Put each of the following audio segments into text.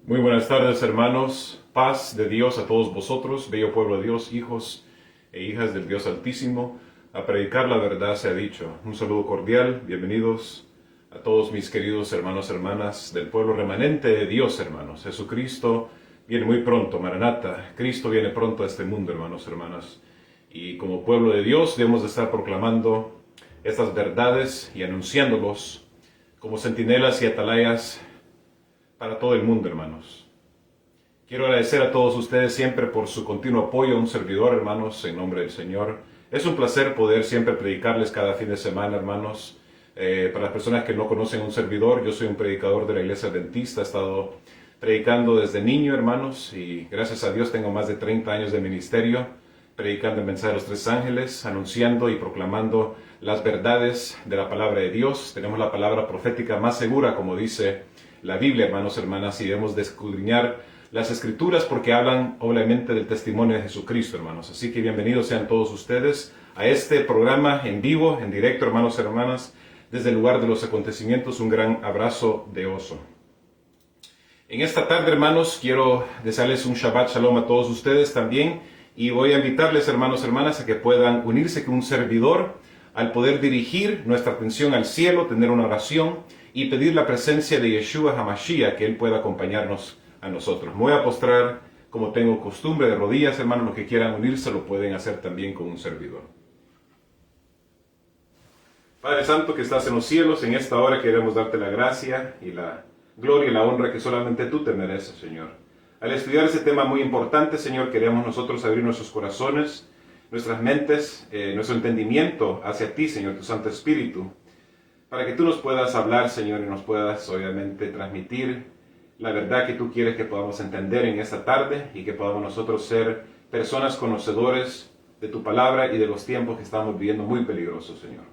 Muy buenas tardes, hermanos. Paz de Dios a todos vosotros, bello pueblo de Dios, hijos e hijas del Dios Altísimo. A predicar la verdad se ha dicho. Un saludo cordial, bienvenidos a todos mis queridos hermanos, hermanas del pueblo remanente de Dios, hermanos. Jesucristo viene muy pronto, Maranata. Cristo viene pronto a este mundo, hermanos, hermanas. Y como pueblo de Dios debemos de estar proclamando estas verdades y anunciándolos como centinelas y atalayas para todo el mundo, hermanos. Quiero agradecer a todos ustedes siempre por su continuo apoyo a un servidor, hermanos, en nombre del Señor. Es un placer poder siempre predicarles cada fin de semana, hermanos. Para las personas que no conocen un servidor, yo soy un predicador de la Iglesia Adventista. He estado predicando desde niño, hermanos, y gracias a Dios tengo más de 30 años de ministerio, predicando el mensaje de los tres ángeles, anunciando y proclamando las verdades de la palabra de Dios. Tenemos la palabra profética más segura, como dice la Biblia, hermanos, hermanas, y debemos de escudriñar las Escrituras porque hablan obviamente del testimonio de Jesucristo, hermanos. Así que bienvenidos sean todos ustedes a este programa en vivo, en directo, hermanos y hermanas, desde el lugar de los acontecimientos. Un gran abrazo de oso. En esta tarde, hermanos, quiero desearles un Shabbat Shalom a todos ustedes también, y voy a invitarles, hermanos y hermanas, a que puedan unirse con un servidor al poder dirigir nuestra atención al cielo, tener una oración y pedir la presencia de Yeshua HaMashiach, que Él pueda acompañarnos a nosotros. Me voy a postrar como tengo costumbre de rodillas, hermanos. Los que quieran unirse lo pueden hacer también con un servidor. Padre Santo que estás en los cielos, en esta hora queremos darte la gracia y la gloria y la honra que solamente tú te mereces, Señor. Al estudiar ese tema muy importante, Señor, queremos nosotros abrir nuestros corazones, nuestras mentes, nuestro entendimiento hacia ti, Señor, tu Santo Espíritu, para que tú nos puedas hablar, Señor, y nos puedas, obviamente, transmitir la verdad que tú quieres que podamos entender en esta tarde y que podamos nosotros ser personas conocedores de tu palabra y de los tiempos que estamos viviendo muy peligrosos, Señor.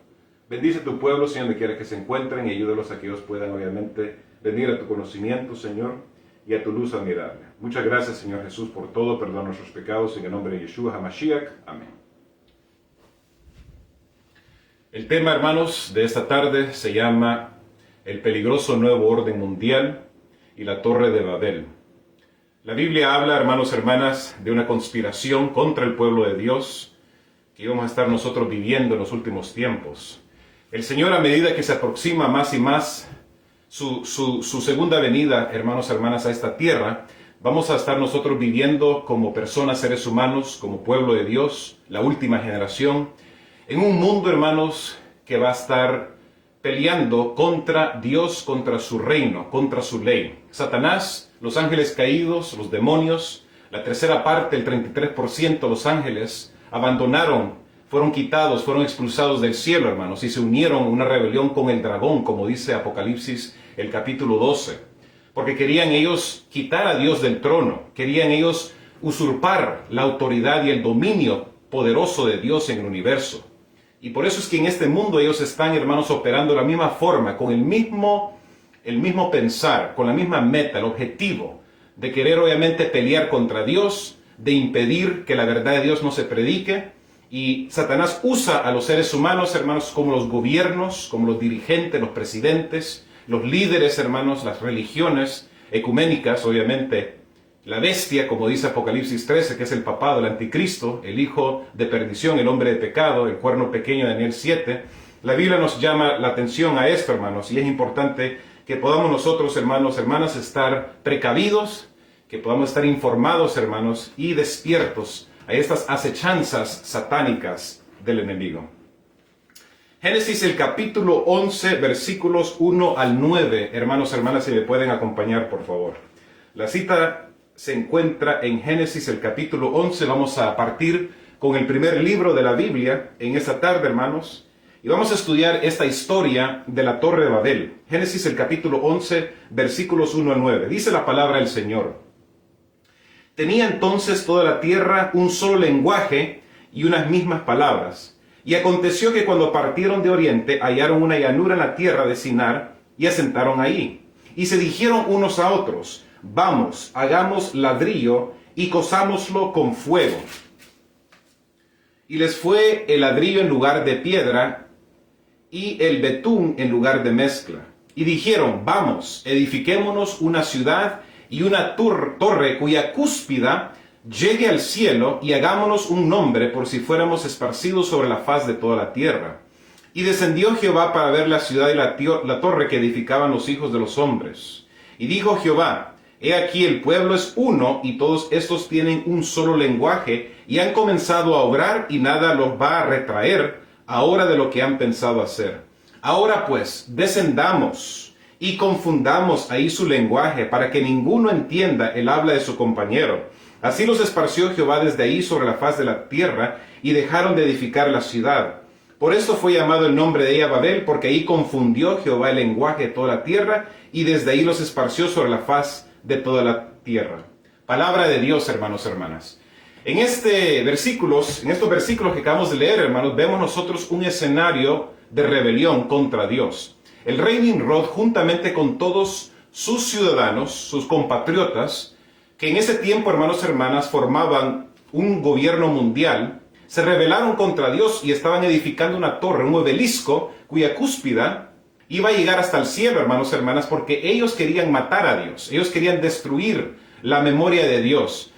Bendice tu pueblo, Señor, donde quiera que se encuentren, y ayúdalos a que ellos puedan, obviamente, venir a tu conocimiento, Señor, y a tu luz admirable. Muchas gracias, Señor Jesús, por todo. Perdona nuestros pecados en el nombre de Yeshua HaMashiach. Amén. El tema, hermanos, de esta tarde se llama el peligroso nuevo orden mundial y la Torre de Babel. La Biblia habla, hermanos y hermanas, de una conspiración contra el pueblo de Dios que íbamos a estar nosotros viviendo en los últimos tiempos. El Señor, a medida que se aproxima más y más su segunda venida, hermanos y hermanas, a esta tierra, vamos a estar nosotros viviendo como personas, seres humanos, como pueblo de Dios, la última generación, en un mundo, hermanos, que va a estar peleando contra Dios, contra su reino, contra su ley. Satanás, los ángeles caídos, los demonios, la tercera parte, el 33% de los ángeles, abandonaron, fueron quitados, fueron expulsados del cielo, hermanos, y se unieron a una rebelión con el dragón, como dice Apocalipsis, el capítulo 12. Porque querían ellos quitar a Dios del trono, querían ellos usurpar la autoridad y el dominio poderoso de Dios en el universo. Y por eso es que en este mundo ellos están, hermanos, operando de la misma forma, con el mismo pensar, con la misma meta, el objetivo de querer obviamente pelear contra Dios, de impedir que la verdad de Dios no se predique. Y Satanás usa a los seres humanos, hermanos, como los gobiernos, como los dirigentes, los presidentes, los líderes, hermanos, las religiones ecuménicas, obviamente. La bestia, como dice Apocalipsis 13, que es el papado, el anticristo, el hijo de perdición, el hombre de pecado, el cuerno pequeño de Daniel 7. La Biblia nos llama la atención a esto, hermanos, y es importante que podamos nosotros, hermanos, hermanas, estar precavidos, que podamos estar informados, hermanos, y despiertos a estas acechanzas satánicas del enemigo. Génesis, el capítulo 11, versículos 1 al 9, hermanos, hermanas, si me pueden acompañar, por favor. La cita se encuentra en Génesis, el capítulo 11. Vamos a partir con el primer libro de la Biblia en esta tarde, hermanos, y vamos a estudiar esta historia de la Torre de Babel. Génesis, el capítulo 11, versículos 1 al 9. Dice la palabra del Señor: Tenía entonces toda la tierra un solo lenguaje y unas mismas palabras. Y aconteció que cuando partieron de oriente, hallaron una llanura en la tierra de Sinar y asentaron ahí. Y se dijeron unos a otros: Vamos, hagamos ladrillo y cozámoslo con fuego. Y les fue el ladrillo en lugar de piedra y el betún en lugar de mezcla. Y dijeron: Vamos, edifiquémonos una ciudad y una torre cuya cúspida llegue al cielo, y hagámonos un nombre por si fuéramos esparcidos sobre la faz de toda la tierra. Y descendió Jehová para ver la ciudad y la torre que edificaban los hijos de los hombres. Y dijo Jehová: He aquí el pueblo es uno, y todos estos tienen un solo lenguaje, y han comenzado a obrar, y nada los va a retraer ahora de lo que han pensado hacer. Ahora pues, descendamos y confundamos ahí su lenguaje, para que ninguno entienda el habla de su compañero. Así los esparció Jehová desde ahí sobre la faz de la tierra, y dejaron de edificar la ciudad. Por esto fue llamado el nombre de ella Babel, porque ahí confundió Jehová el lenguaje de toda la tierra, y desde ahí los esparció sobre la faz de toda la tierra. Palabra de Dios, hermanos, hermanas. En estos versículos que acabamos de leer, hermanos, vemos nosotros un escenario de rebelión contra Dios. El rey Nimrod, juntamente con todos sus ciudadanos, sus compatriotas, que en ese tiempo, hermanos, hermanas, formaban un gobierno mundial, se rebelaron contra Dios y estaban edificando una torre, un obelisco, cuya cúspida iba a llegar hasta el cielo, hermanos, hermanas, porque ellos querían matar a Dios, ellos querían destruir la memoria de Dios.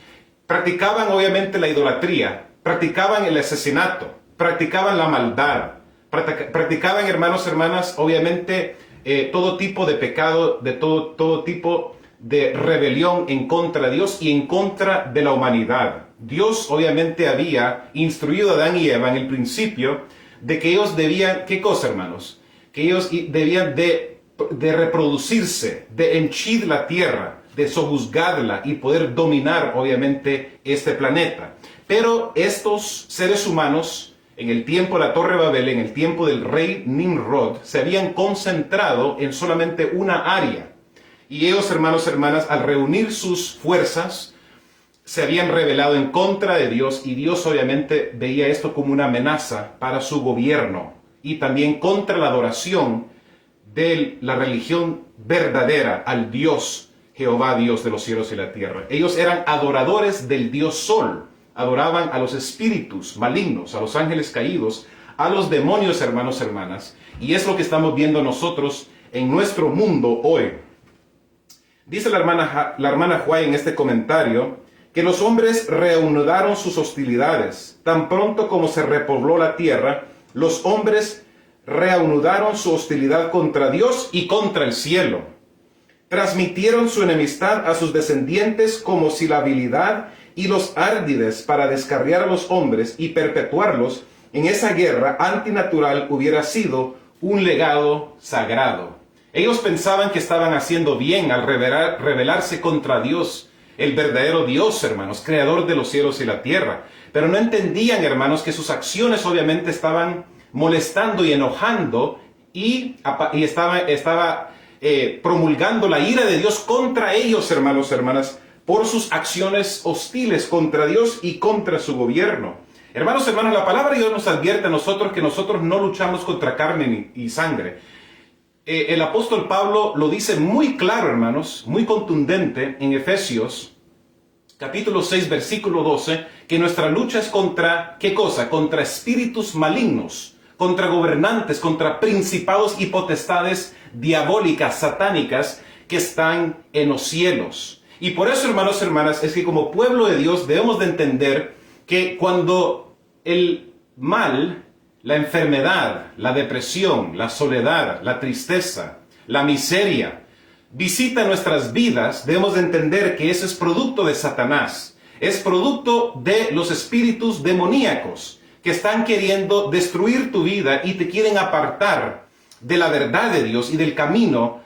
Practicaban obviamente la idolatría, practicaban el asesinato, practicaban la maldad, practicaban, hermanos, hermanas, obviamente todo tipo de pecado, de todo tipo de rebelión en contra de Dios y en contra de la humanidad. Dios obviamente había instruido a Adán y Eva en el principio de que ellos debían, ¿qué cosa, hermanos? Que ellos debían de reproducirse, de henchir la tierra, de sojuzgarla y poder dominar obviamente este planeta. Pero estos seres humanos, en el tiempo de la Torre de Babel, en el tiempo del rey Nimrod, se habían concentrado en solamente una área. Y ellos, hermanos, hermanas, al reunir sus fuerzas, se habían rebelado en contra de Dios, y Dios obviamente veía esto como una amenaza para su gobierno y también contra la adoración de la religión verdadera al Dios, Jehová, Dios de los cielos y la tierra. Ellos eran adoradores del Dios Sol, adoraban a los espíritus malignos, a los ángeles caídos, a los demonios, hermanos, hermanas, y es lo que estamos viendo nosotros en nuestro mundo hoy. Dice la hermana White en este comentario que los hombres reanudaron sus hostilidades. Tan pronto como se repobló la tierra, los hombres reanudaron su hostilidad contra Dios y contra el cielo. Transmitieron su enemistad a sus descendientes como si la habilidad y los árdides para descarriar a los hombres y perpetuarlos en esa guerra antinatural hubiera sido un legado sagrado. Ellos pensaban que estaban haciendo bien al rebelarse contra Dios, el verdadero Dios, hermanos, creador de los cielos y la tierra. Pero no entendían, hermanos, que sus acciones obviamente estaban molestando y enojando y estaba promulgando la ira de Dios contra ellos, hermanos, hermanas, por sus acciones hostiles contra Dios y contra su gobierno. Hermanos, hermanas, la palabra de Dios nos advierte a nosotros que nosotros no luchamos contra carne y sangre. El apóstol Pablo lo dice muy claro, hermanos, muy contundente en Efesios, capítulo 6, versículo 12, que nuestra lucha es contra, ¿qué cosa? Contra espíritus malignos, contra gobernantes, contra principados y potestades diabólicas, satánicas, que están en los cielos. Y por eso, hermanos, hermanas, es que como pueblo de Dios debemos de entender que cuando el mal, la enfermedad, la depresión, la soledad, la tristeza, la miseria visita nuestras vidas, debemos de entender que eso es producto de Satanás. Es producto de los espíritus demoníacos que están queriendo destruir tu vida y te quieren apartar de la verdad de Dios y del camino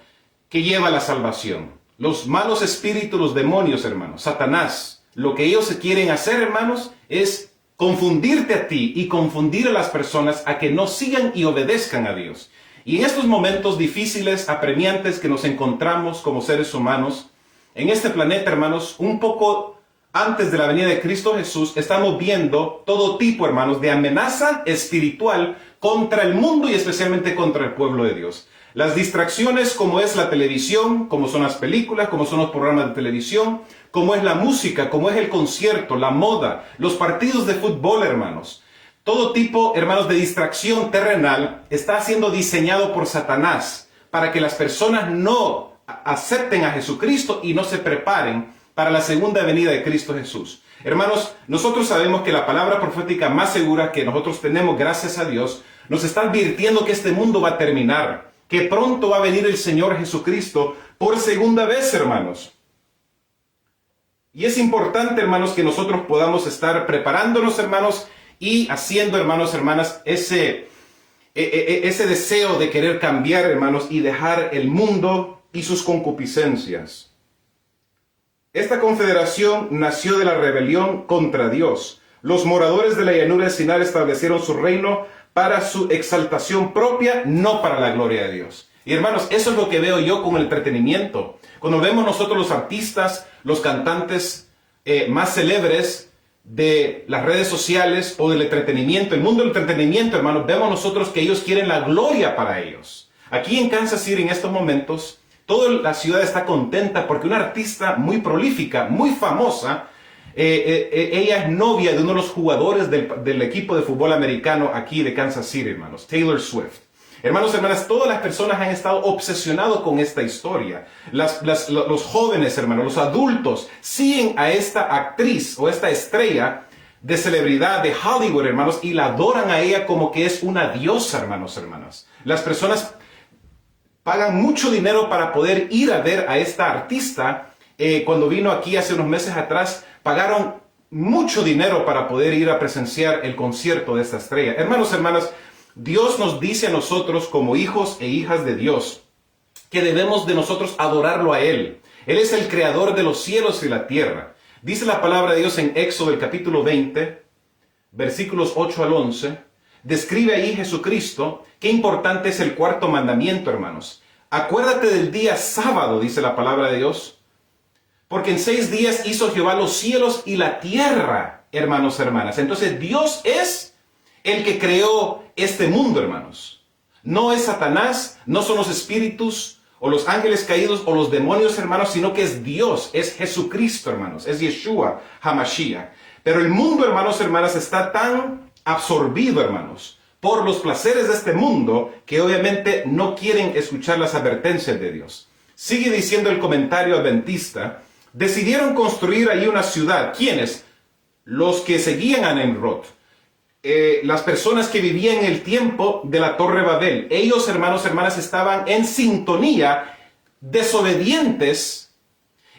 que lleva a la salvación. Los malos espíritus, los demonios, hermanos, Satanás, lo que ellos quieren hacer, hermanos, es confundirte a ti y confundir a las personas a que no sigan y obedezcan a Dios. Y en estos momentos difíciles, apremiantes que nos encontramos como seres humanos, en este planeta, hermanos, un poco antes de la venida de Cristo Jesús, estamos viendo todo tipo, hermanos, de amenaza espiritual contra el mundo y especialmente contra el pueblo de Dios. Las distracciones como es la televisión, como son las películas, como son los programas de televisión, como es la música, como es el concierto, la moda, los partidos de fútbol, hermanos. Todo tipo, hermanos, de distracción terrenal está siendo diseñado por Satanás para que las personas no acepten a Jesucristo y no se preparen para la segunda venida de Cristo Jesús. Hermanos, nosotros sabemos que la palabra profética más segura que nosotros tenemos, gracias a Dios, nos está advirtiendo que este mundo va a terminar, que pronto va a venir el Señor Jesucristo por segunda vez, hermanos. Y es importante, hermanos, que nosotros podamos estar preparándonos, hermanos, y haciendo, hermanos, hermanas, ese deseo de querer cambiar, hermanos, y dejar el mundo y sus concupiscencias. Esta confederación nació de la rebelión contra Dios. Los moradores de la llanura de Sinar establecieron su reino para su exaltación propia, no para la gloria de Dios. Y hermanos, eso es lo que veo yo con el entretenimiento. Cuando vemos nosotros los artistas, los cantantes más célebres de las redes sociales o del entretenimiento, el mundo del entretenimiento, hermanos, vemos nosotros que ellos quieren la gloria para ellos. Aquí en Kansas City, en estos momentos, toda la ciudad está contenta porque una artista muy prolífica, muy famosa, ella es novia de uno de los jugadores del equipo de fútbol americano aquí de Kansas City, hermanos, Taylor Swift. Hermanos, hermanas, todas las personas han estado obsesionados con esta historia. Los jóvenes, hermanos, los adultos, siguen a esta actriz o esta estrella de celebridad de Hollywood, hermanos, y la adoran a ella como que es una diosa, hermanos, hermanas. Las personas pagan mucho dinero para poder ir a ver a esta artista. Cuando vino aquí hace unos meses atrás, pagaron mucho dinero para poder ir a presenciar el concierto de esta estrella. Hermanos, hermanas, Dios nos dice a nosotros como hijos e hijas de Dios que debemos de nosotros adorarlo a Él. Él es el creador de los cielos y la tierra. Dice la palabra de Dios en Éxodo, el capítulo 20, versículos 8 al 11. Describe ahí Jesucristo. Qué importante es el cuarto mandamiento, hermanos. Acuérdate del día sábado, dice la palabra de Dios, porque en 6 días hizo Jehová los cielos y la tierra, hermanos, hermanas. Entonces Dios es el que creó este mundo, hermanos. No es Satanás, no son los espíritus o los ángeles caídos o los demonios, hermanos, sino que es Dios, es Jesucristo, hermanos, es Yeshua HaMashiach. Pero el mundo, hermanos, hermanas, está tan absorbido, hermanos, por los placeres de este mundo que obviamente no quieren escuchar las advertencias de Dios. Sigue diciendo el comentario adventista, decidieron construir ahí una ciudad. ¿Quiénes? Los que seguían a Nimrod. Las personas que vivían en el tiempo de la Torre Babel. Ellos, hermanos, hermanas, estaban en sintonía, desobedientes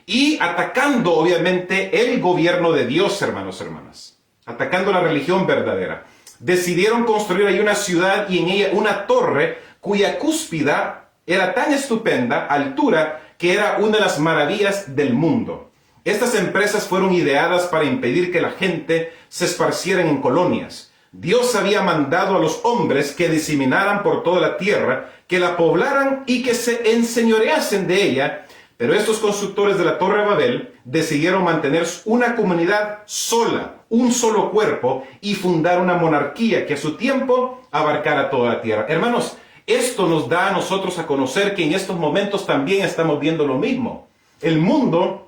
y atacando, obviamente, el gobierno de Dios, hermanos, hermanas. Atacando la religión verdadera. Decidieron construir ahí una ciudad y en ella una torre cuya cúspida era tan estupenda, altura, que era una de las maravillas del mundo. Estas empresas fueron ideadas para impedir que la gente se esparciera en colonias. Dios había mandado a los hombres que diseminaran por toda la tierra, que la poblaran y que se enseñoreasen de ella, pero estos constructores de la Torre de Babel decidieron mantener una comunidad sola, un solo cuerpo, y fundar una monarquía que a su tiempo abarcara toda la tierra. Hermanos, esto nos da a nosotros a conocer que en estos momentos también estamos viendo lo mismo. El mundo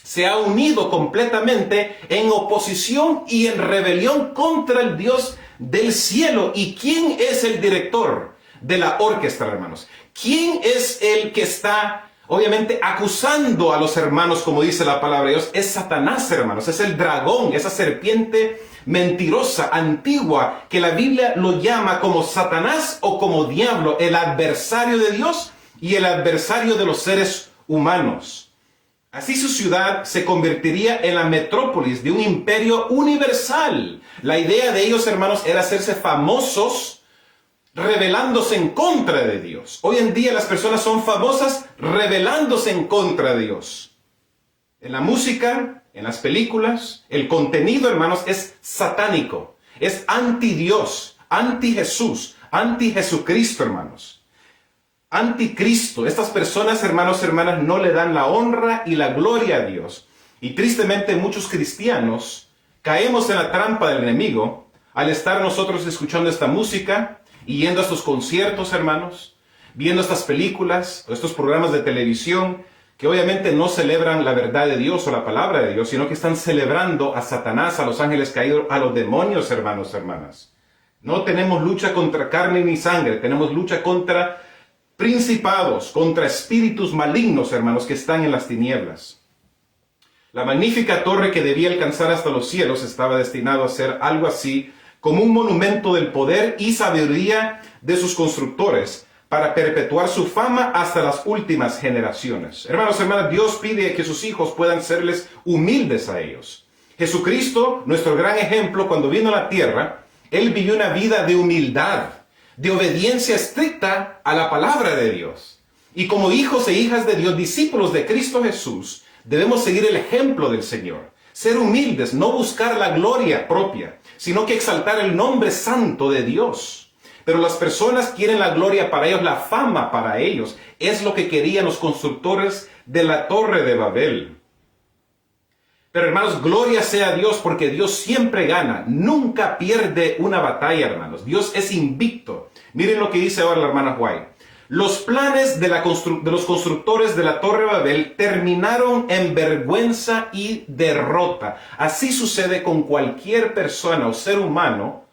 se ha unido completamente en oposición y en rebelión contra el Dios del cielo. ¿Y quién es el director de la orquesta, hermanos? ¿Quién es el que está, obviamente, acusando a los hermanos, como dice la palabra de Dios? Es Satanás, hermanos. Es el dragón, esa serpiente mentirosa, antigua, que la Biblia lo llama como Satanás o como diablo, el adversario de Dios y el adversario de los seres humanos. Así su ciudad se convertiría en la metrópolis de un imperio universal. La idea de ellos, hermanos, era hacerse famosos rebelándose en contra de Dios. Hoy en día las personas son famosas rebelándose en contra de Dios. En la música, en las películas, el contenido, hermanos, es satánico. Es anti-Dios, anti-Jesús, anti-Jesucristo, hermanos. Anticristo. Estas personas, hermanos, hermanas, no le dan la honra y la gloria a Dios. Y tristemente muchos cristianos caemos en la trampa del enemigo al estar nosotros escuchando esta música y yendo a estos conciertos, hermanos, viendo estas películas o estos programas de televisión que obviamente no celebran la verdad de Dios o la palabra de Dios, sino que están celebrando a Satanás, a los ángeles caídos, a los demonios, hermanos, hermanas. No tenemos lucha contra carne ni sangre, tenemos lucha contra principados, contra espíritus malignos, hermanos, que están en las tinieblas. La magnífica torre que debía alcanzar hasta los cielos estaba destinado a ser algo así como un monumento del poder y sabiduría de sus constructores, para perpetuar su fama hasta las últimas generaciones. Hermanos, hermanas, Dios pide que sus hijos puedan serles humildes a ellos. Jesucristo, nuestro gran ejemplo, cuando vino a la tierra, Él vivió una vida de humildad, de obediencia estricta a la palabra de Dios. Y como hijos e hijas de Dios, discípulos de Cristo Jesús, debemos seguir el ejemplo del Señor. Ser humildes, no buscar la gloria propia, sino que exaltar el nombre santo de Dios. Pero las personas quieren la gloria para ellos, la fama para ellos. Es lo que querían los constructores de la Torre de Babel. Pero hermanos, gloria sea a Dios, porque Dios siempre gana. Nunca pierde una batalla, hermanos. Dios es invicto. Miren lo que dice ahora la hermana White. Los planes de los constructores de la Torre de Babel terminaron en vergüenza y derrota. Así sucede con cualquier persona o ser humano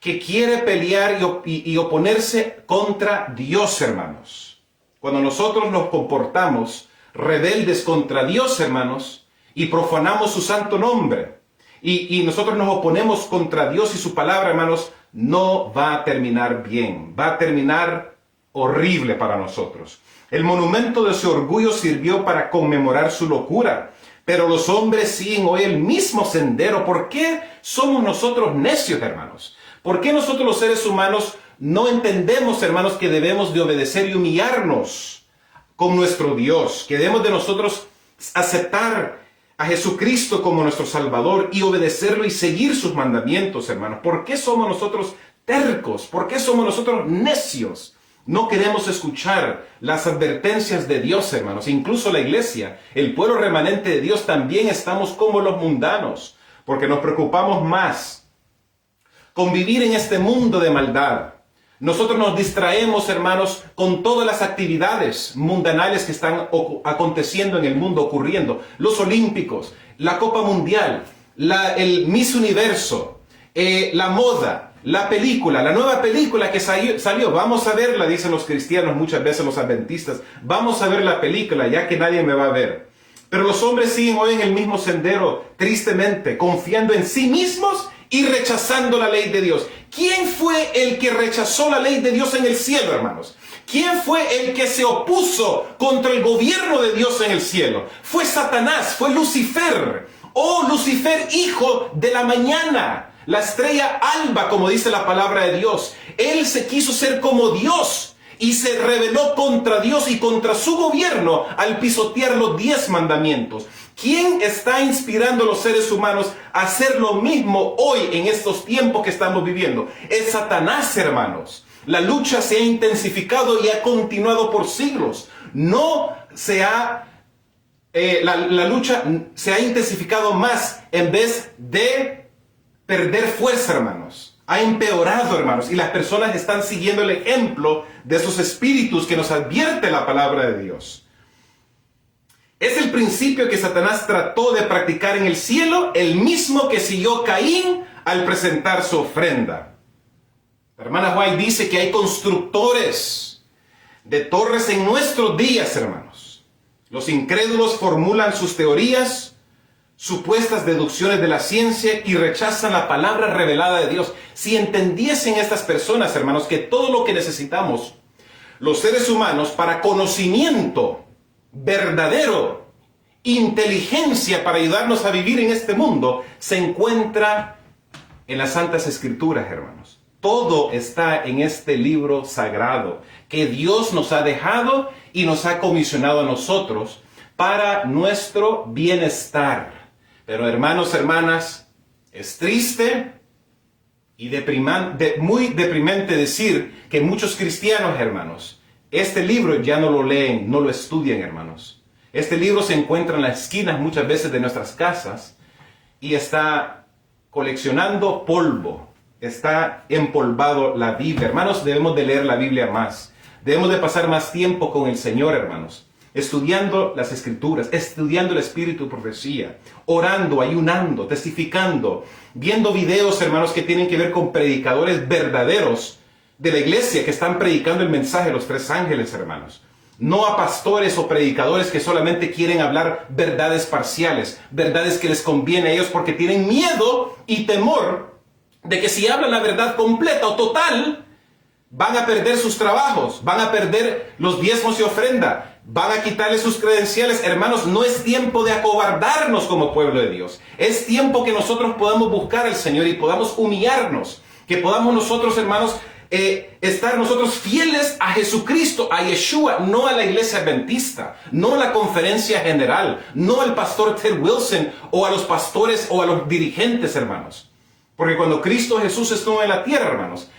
que quiere pelear y oponerse contra Dios, hermanos. Cuando nosotros nos comportamos rebeldes contra Dios, hermanos, y profanamos su santo nombre, y nosotros nos oponemos contra Dios y su palabra, hermanos, no va a terminar bien, va a terminar horrible para nosotros. El monumento de su orgullo sirvió para conmemorar su locura, pero los hombres siguen hoy el mismo sendero. ¿Por qué somos nosotros necios, hermanos? ¿Por qué nosotros los seres humanos no entendemos, hermanos, que debemos de obedecer y humillarnos con nuestro Dios? Que debemos de nosotros aceptar a Jesucristo como nuestro Salvador y obedecerlo y seguir sus mandamientos, hermanos. ¿Por qué somos nosotros tercos? ¿Por qué somos nosotros necios? No queremos escuchar las advertencias de Dios, hermanos. Incluso la iglesia, el pueblo remanente de Dios, también estamos como los mundanos, porque nos preocupamos más con vivir en este mundo de maldad. Nosotros nos distraemos, hermanos, con todas las actividades mundanales que están aconteciendo en el mundo, ocurriendo. Los Olímpicos, la Copa Mundial, el Miss Universo, la moda, la película, la nueva película que salió. Vamos a verla, dicen los cristianos, muchas veces los adventistas. Vamos a ver la película, ya que nadie me va a ver. Pero los hombres siguen hoy en el mismo sendero, tristemente, confiando en sí mismos y rechazando la ley de Dios. ¿Quién fue el que rechazó la ley de Dios en el cielo, hermanos? ¿Quién fue el que se opuso contra el gobierno de Dios en el cielo? Fue Satanás, fue Lucifer. Oh, Lucifer, hijo de la mañana, la estrella alba, como dice la palabra de Dios. Él se quiso ser como Dios y se rebeló contra Dios y contra su gobierno al pisotear los 10 mandamientos. ¿Quién está inspirando a los seres humanos a hacer lo mismo hoy en estos tiempos que estamos viviendo? Es Satanás, hermanos. La lucha se ha intensificado y ha continuado por siglos. La lucha se ha intensificado más en vez de perder fuerza, hermanos. Ha empeorado, hermanos, y las personas están siguiendo el ejemplo de esos espíritus que nos advierte la palabra de Dios. Es el principio que Satanás trató de practicar en el cielo, el mismo que siguió Caín al presentar su ofrenda. La hermana White dice que hay constructores de torres en nuestros días, hermanos. Los incrédulos formulan sus teorías, supuestas deducciones de la ciencia y rechazan la palabra revelada de Dios. Si entendiesen estas personas, hermanos, que todo lo que necesitamos los seres humanos para conocimiento verdadero, inteligencia para ayudarnos a vivir en este mundo, se encuentra en las Santas Escrituras, hermanos. Todo está en este libro sagrado que Dios nos ha dejado y nos ha comisionado a nosotros para nuestro bienestar. Pero hermanos, hermanas, es triste y muy deprimente decir que muchos cristianos, hermanos, este libro ya no lo leen, no lo estudian, hermanos. Este libro se encuentra en las esquinas muchas veces de nuestras casas y está coleccionando polvo. Está empolvado la Biblia. Hermanos, debemos de leer la Biblia más. Debemos de pasar más tiempo con el Señor, hermanos. Estudiando las Escrituras, estudiando el Espíritu de profecía, orando, ayunando, testificando, viendo videos, hermanos, que tienen que ver con predicadores verdaderos de la iglesia que están predicando el mensaje de los tres ángeles, hermanos. No a pastores o predicadores que solamente quieren hablar verdades parciales, verdades que les conviene a ellos porque tienen miedo y temor de que si hablan la verdad completa o total, van a perder sus trabajos, van a perder los diezmos y ofrenda, van a quitarle sus credenciales. Hermanos, no es tiempo de acobardarnos como pueblo de Dios. Es tiempo que nosotros podamos buscar al Señor y podamos humillarnos, que podamos nosotros, hermanos, estar nosotros fieles a Jesucristo, a Yeshua, no a la iglesia adventista, no a la conferencia general, no al pastor Ted Wilson o a los pastores o a los dirigentes, hermanos. Porque cuando Cristo Jesús estuvo en la tierra, hermanos,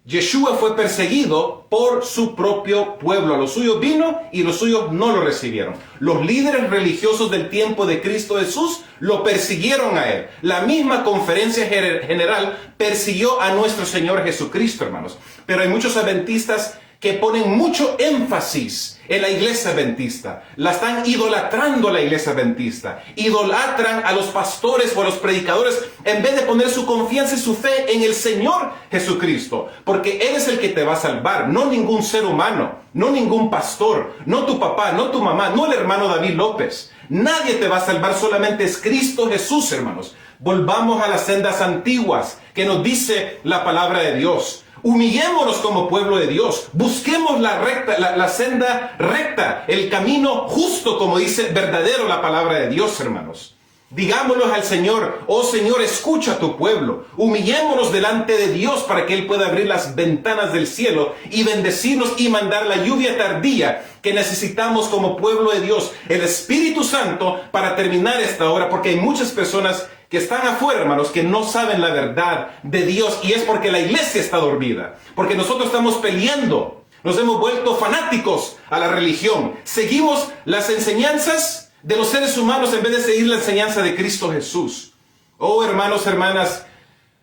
Yeshua fue perseguido por su propio pueblo. A los suyos vino y los suyos no lo recibieron. Los líderes religiosos del tiempo de Cristo Jesús lo persiguieron a él. La misma conferencia general persiguió a nuestro Señor Jesucristo, hermanos. Pero hay muchos adventistas que ponen mucho énfasis en la iglesia adventista. La están idolatrando a la iglesia adventista. Idolatran a los pastores o a los predicadores en vez de poner su confianza y su fe en el Señor Jesucristo. Porque Él es el que te va a salvar, no ningún ser humano, no ningún pastor, no tu papá, no tu mamá, no el hermano David López. Nadie te va a salvar, solamente es Cristo Jesús, hermanos. Volvamos a las sendas antiguas que nos dice la palabra de Dios. Humillémonos como pueblo de Dios. Busquemos la senda recta, el camino justo, como dice verdadero la palabra de Dios, hermanos. Digámoslo al Señor: oh Señor, escucha a tu pueblo. Humillémonos delante de Dios para que Él pueda abrir las ventanas del cielo y bendecirnos y mandar la lluvia tardía que necesitamos como pueblo de Dios, el Espíritu Santo, para terminar esta obra, porque hay muchas personas que están afuera, hermanos, que no saben la verdad de Dios, y es porque la iglesia está dormida, porque nosotros estamos peleando, nos hemos vuelto fanáticos a la religión, seguimos las enseñanzas de los seres humanos en vez de seguir la enseñanza de Cristo Jesús. Oh, hermanos, hermanas,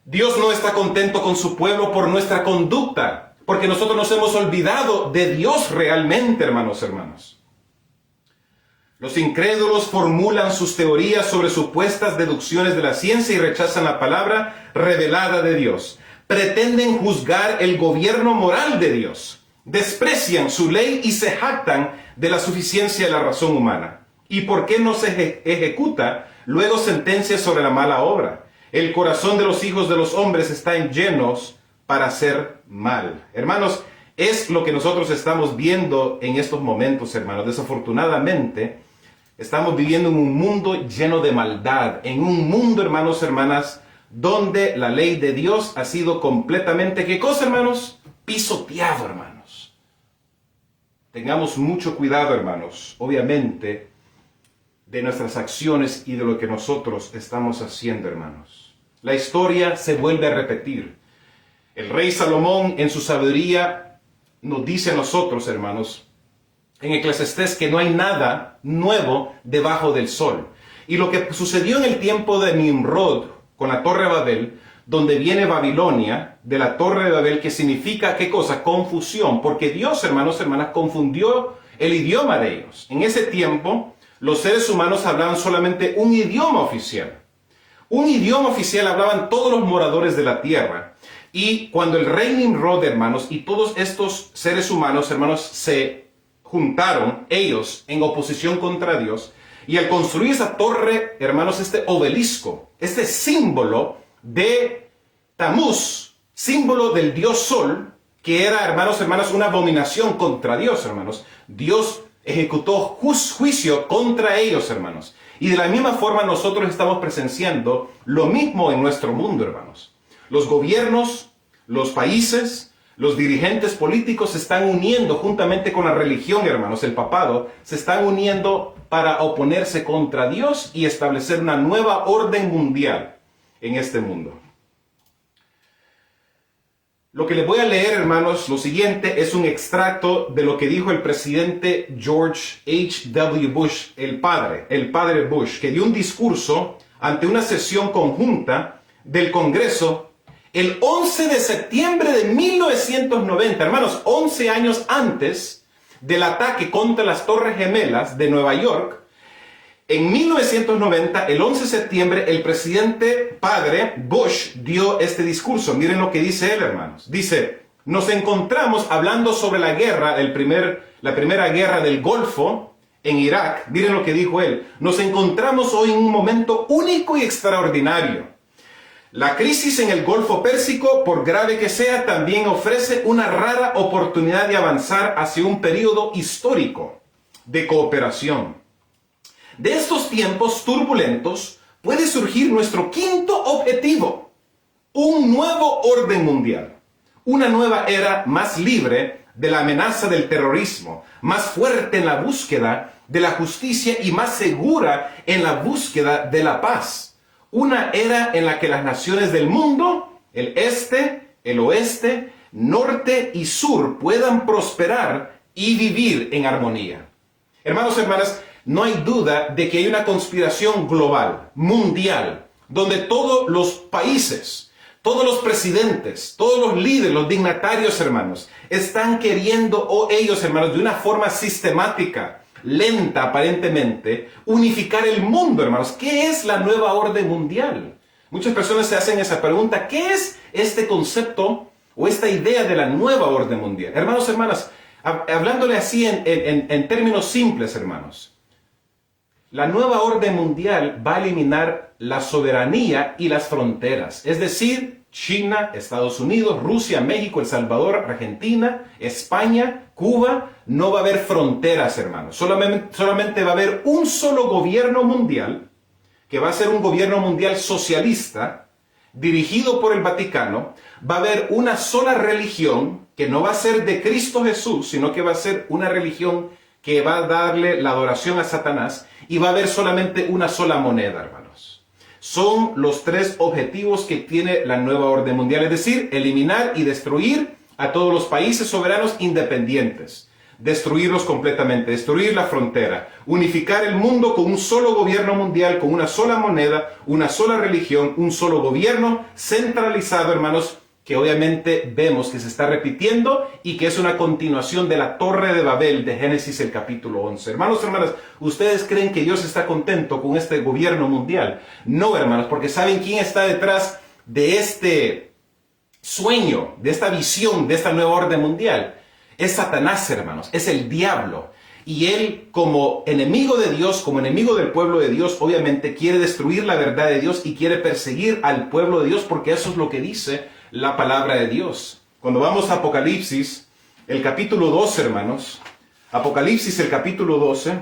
Dios no está contento con su pueblo por nuestra conducta, porque nosotros nos hemos olvidado de Dios realmente, hermanos. Los incrédulos formulan sus teorías sobre supuestas deducciones de la ciencia y rechazan la palabra revelada de Dios. Pretenden juzgar el gobierno moral de Dios. Desprecian su ley y se jactan de la suficiencia de la razón humana. ¿Y por qué no se ejecuta luego sentencia sobre la mala obra? El corazón de los hijos de los hombres está llenos para hacer mal. Hermanos, es lo que nosotros estamos viendo en estos momentos, hermanos. Desafortunadamente, estamos viviendo en un mundo lleno de maldad, en un mundo, hermanos, hermanas, donde la ley de Dios ha sido completamente, ¿qué cosa, hermanos? Pisoteado, hermanos. Tengamos mucho cuidado, hermanos, obviamente, de nuestras acciones y de lo que nosotros estamos haciendo, hermanos. La historia se vuelve a repetir. El rey Salomón, en su sabiduría, nos dice a nosotros, hermanos, en Eclesiastés, que no hay nada nuevo debajo del sol. Y lo que sucedió en el tiempo de Nimrod con la Torre de Babel, donde viene Babilonia, de la Torre de Babel, que significa, ¿qué cosa? Confusión, porque Dios, hermanos, hermanas, confundió el idioma de ellos. En ese tiempo, los seres humanos hablaban solamente un idioma oficial. Un idioma oficial hablaban todos los moradores de la tierra. Y cuando el rey Nimrod, hermanos, y todos estos seres humanos, hermanos, se juntaron ellos en oposición contra Dios, y al construir esa torre, hermanos, este obelisco, este símbolo de Tamuz, símbolo del dios Sol, que era, hermanos, hermanas, una abominación contra Dios, hermanos. Dios ejecutó juicio contra ellos, hermanos. Y de la misma forma nosotros estamos presenciando lo mismo en nuestro mundo, hermanos. Los gobiernos, los países, los dirigentes políticos se están uniendo juntamente con la religión, hermanos, el papado, se están uniendo para oponerse contra Dios y establecer una nueva orden mundial en este mundo. Lo que les voy a leer, hermanos, lo siguiente es un extracto de lo que dijo el presidente George H.W. Bush, el padre Bush, que dio un discurso ante una sesión conjunta del Congreso el 11 de septiembre de 1990, hermanos, 11 años antes del ataque contra las Torres Gemelas de Nueva York. En 1990, el 11 de septiembre, el presidente padre Bush dio este discurso. Miren lo que dice él, hermanos. Dice: Nos encontramos hablando sobre la guerra, la primera guerra del Golfo en Irak. Miren lo que dijo él. Nos encontramos hoy en un momento único y extraordinario. La crisis en el Golfo Pérsico, por grave que sea, también ofrece una rara oportunidad de avanzar hacia un periodo histórico de cooperación. De estos tiempos turbulentos puede surgir nuestro quinto objetivo: un nuevo orden mundial, una nueva era más libre de la amenaza del terrorismo, más fuerte en la búsqueda de la justicia y más segura en la búsqueda de la paz. Una era en la que las naciones del mundo, el este, el oeste, norte y sur, puedan prosperar y vivir en armonía. Hermanos y hermanas, no hay duda de que hay una conspiración global, mundial, donde todos los países, todos los presidentes, todos los líderes, los dignatarios, hermanos, están queriendo, o ellos, hermanos, de una forma sistemática, lenta aparentemente, unificar el mundo, hermanos. ¿Qué es la nueva orden mundial? Muchas personas se hacen esa pregunta: ¿qué es este concepto o esta idea de la nueva orden mundial? Hermanos, hermanas, hablándole así en términos simples, hermanos, la nueva orden mundial va a eliminar la soberanía y las fronteras, es decir, China, Estados Unidos, Rusia, México, El Salvador, Argentina, España, Cuba. No va a haber fronteras, hermanos. Solamente va a haber un solo gobierno mundial, que va a ser un gobierno mundial socialista, dirigido por el Vaticano. Va a haber una sola religión, que no va a ser de Cristo Jesús, sino que va a ser una religión que va a darle la adoración a Satanás, y va a haber solamente una sola moneda, hermanos. Son los tres objetivos que tiene la nueva orden mundial, es decir, eliminar y destruir a todos los países soberanos independientes, destruirlos completamente, destruir la frontera, unificar el mundo con un solo gobierno mundial, con una sola moneda, una sola religión, un solo gobierno centralizado, hermanos, que obviamente vemos que se está repitiendo y que es una continuación de la Torre de Babel de Génesis el capítulo 11. Hermanos, hermanas, ¿ustedes creen que Dios está contento con este gobierno mundial? No, hermanos, porque ¿saben quién está detrás de este sueño, de esta visión, de esta nueva orden mundial? Es Satanás, hermanos, es el diablo. Y él, como enemigo de Dios, como enemigo del pueblo de Dios, obviamente quiere destruir la verdad de Dios y quiere perseguir al pueblo de Dios, porque eso es lo que dice la palabra de Dios. Cuando vamos a Apocalipsis, el capítulo 12, hermanos, Apocalipsis, el capítulo 12,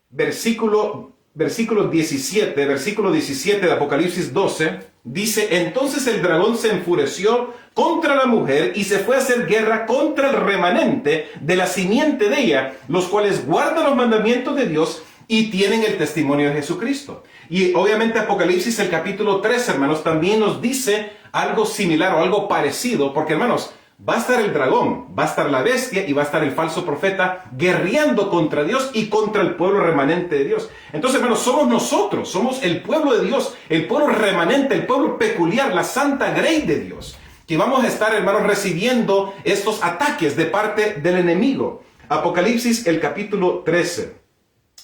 versículo 17 de Apocalipsis 12, dice: entonces el dragón se enfureció contra la mujer y se fue a hacer guerra contra el remanente de la simiente de ella, los cuales guardan los mandamientos de Dios y tienen el testimonio de Jesucristo. Y obviamente Apocalipsis, el capítulo 3, hermanos, también nos dice algo similar o algo parecido, porque, hermanos, va a estar el dragón, va a estar la bestia y va a estar el falso profeta guerreando contra Dios y contra el pueblo remanente de Dios. Entonces, hermanos, somos nosotros, somos el pueblo de Dios, el pueblo remanente, el pueblo peculiar, la santa grey de Dios, que vamos a estar, hermanos, recibiendo estos ataques de parte del enemigo. Apocalipsis, el capítulo 13.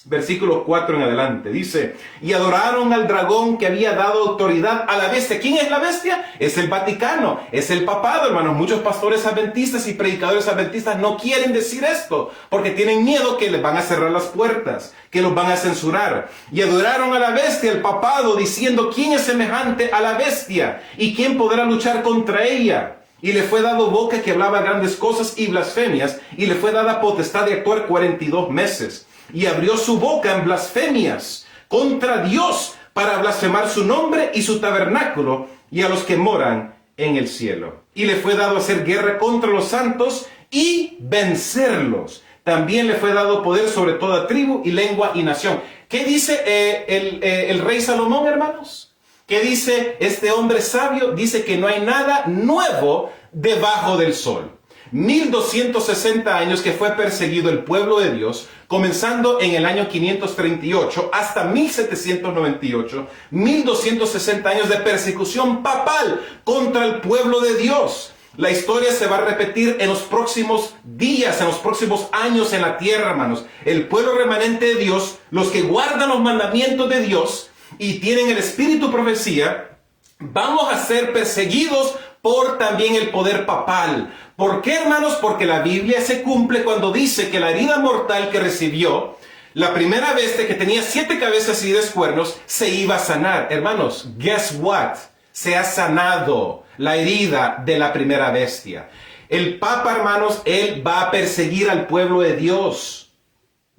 Versículo 4 en adelante, dice: y adoraron al dragón que había dado autoridad a la bestia. ¿Quién es la bestia? Es el Vaticano, es el papado, hermanos. Muchos pastores adventistas y predicadores adventistas no quieren decir esto, porque tienen miedo que les van a cerrar las puertas, que los van a censurar. Y adoraron a la bestia, el papado, diciendo: ¿quién es semejante a la bestia? ¿Y quién podrá luchar contra ella? Y le fue dado boca que hablaba grandes cosas y blasfemias, y le fue dada potestad de actuar 42 meses. Y abrió su boca en blasfemias contra Dios, para blasfemar su nombre y su tabernáculo y a los que moran en el cielo. Y le fue dado hacer guerra contra los santos y vencerlos. También le fue dado poder sobre toda tribu y lengua y nación. ¿Qué dice el rey Salomón, hermanos? ¿Qué dice este hombre sabio? Dice que no hay nada nuevo debajo del sol. 1260 años que fue perseguido el pueblo de Dios, comenzando en el año 538 hasta 1798, 1260 años de persecución papal contra el pueblo de Dios. La historia se va a repetir en los próximos días, en los próximos años en la tierra, hermanos. El pueblo remanente de Dios, los que guardan los mandamientos de Dios y tienen el espíritu profecía, vamos a ser perseguidos por también el poder papal. ¿Por qué, hermanos? Porque la Biblia se cumple cuando dice que la herida mortal que recibió la primera bestia, que tenía 7 cabezas y 10 cuernos, se iba a sanar. Hermanos, guess what? Se ha sanado la herida de la primera bestia. El Papa, hermanos, él va a perseguir al pueblo de Dios.